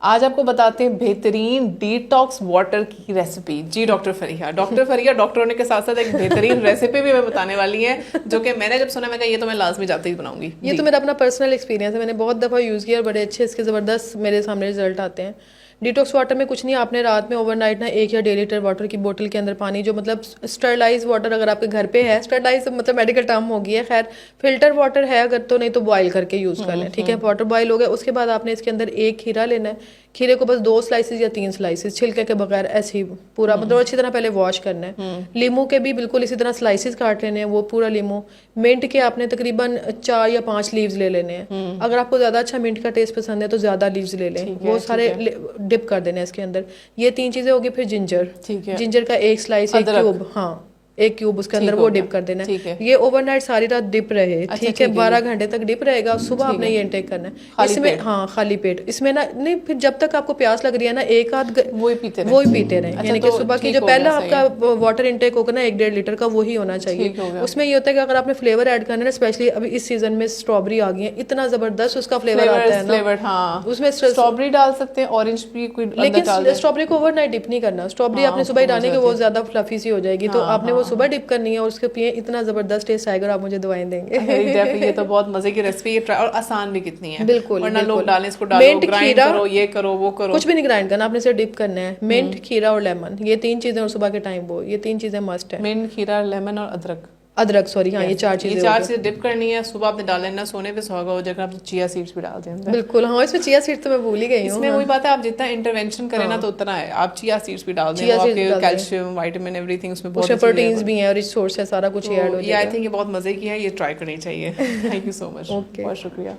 आज आपको बताते हैं बेहतरीन डिटॉक्स वाटर की रेसिपी। जी डॉक्टर फरिया डॉक्टर होने के साथ साथ एक बेहतरीन रेसिपी भी मैं बताने वाली है, जो कि मैंने जब सुना मैं कहा ये तो मैं लाजमी जाते ही बनाऊंगी। ये तो मेरा अपना पर्सनल एक्सपीरियंस है, मैंने बहुत दफ़ा यूज़ किया और बड़े अच्छे इसके ज़बरदस्त मेरे सामने रिजल्ट आते हैं। डिटॉक्स वाटर में कुछ नहीं, आपने रात में ओवरनाइट ना 1 या 1.5 लीटर वाटर की बोतल के अंदर पानी, जो मतलब स्टरलाइज वाटर अगर आपके घर पे है, स्टरलाइज मतलब मेडिकल टर्म हो गई है, खैर फिल्टर वाटर है अगर तो, नहीं तो बॉयल करके यूज़ कर लें, ठीक है। वाटर बॉयल हो गया, उसके बाद आपने इसके अंदर 1 खीरा लेना है। खीरे को बस 2 स्लाइसेस या 3 स्लाइसेस छिलके के बगैर ऐसे ही पूरा मतलब अच्छी तरह पहले वॉश करना है। लीमू के भी बिल्कुल इसी तरह स्लाइसेस काट लेने हैं, वो पूरा लीमू। मिंट के आपने तकरीबन 4 या 5 लीव्स ले लेने हैं। अगर आपको ज़्यादा अच्छा मिंट का टेस्ट पसंद है तो ज़्यादा लीव्स ले लें, वो सारे डिप कर देने हैं इसके अंदर। ये 3 चीज़ें होगी। फिर जिंजर का 1 स्लाइस, 1 क्यूब, हाँ 1 क्यूब उसके अंदर वो डिप कर देना है। ये ओवरनाइट सारी रात डिप रहे, ठीक है, 12 घंटे तक डिप रहेगा। सुबह आपने ये इनटेक करना है इसमें, हाँ खाली पेट। इसमें ना नहीं, फिर जब तक आपको प्यास लग रही है ना, एक आध वही पीते रहे, यानी कि सुबह की जो पहला आपका वाटर इनटेक होगा ना 1-1.5 लीटर का, वही होना चाहिए। उसमें ये होता है कि अगर आपने फ्लेवर ऐड करना है, स्पेशली अभी इस सीजन में स्ट्रॉबेरी आ गई है, इतना जबरदस्त उसका फ्लेवर आता है ना, उसमें स्ट्रॉबेरी डाल सकते हैं, ऑरेंज भी कोई, लेकिन स्ट्रॉबेरी को ओवरनाइट डिप नहीं करना। स्ट्रॉबेरी आपने सुबह ही डालने के वो ज्यादा फ्लफी सी हो जाएगी, तो आपने वो सुबह डिप करनी है और उसके पिए, इतना जबरदस्त टेस्ट आएगा, आप मुझे दुआएं देंगे। ये तो बहुत मजे की रेसिपी है, और आसान भी कितनी है। बिल्कुल, वरना लोग डालें, इसको डालो, ग्राइंड करो, ये करो वो करो, कुछ भी नहीं ग्राइंड करना, आपने सिर्फ डिप करना है। मिंट, खीरा और लेमन, ये 3 चीजें, और सुबह के टाइम वो ये 3 चीजें मस्ट है। मिंट, खीरा, लेमन और अदरक सॉरी, हाँ ये 4 चीजें डिप करनी है। सुबह आपने डाल लेना, सोने पे सुहागा हो जाएगा। आप चिया सीड्स भी डाल दें। बिल्कुल, हाँ इसमें चिया सीड्स तो मैं भूल ही गई हूँ। इसमें वही बात है, आप जितना इंटरवेंशन करें ना तो उतना है। आप चिया सीड्स भी डाल दें, आपके कैल्शियम, विटामिन, एवरीथिंग उसमें बहुत प्रोटीन्स भी हैं और रिच सोर्स है, सारा कुछ ऐड हो जाएगा। आई थिंक ये बहुत मजे की है, ये ट्राई करनी चाहिए। थैंक यू सो मच, बहुत शुक्रिया।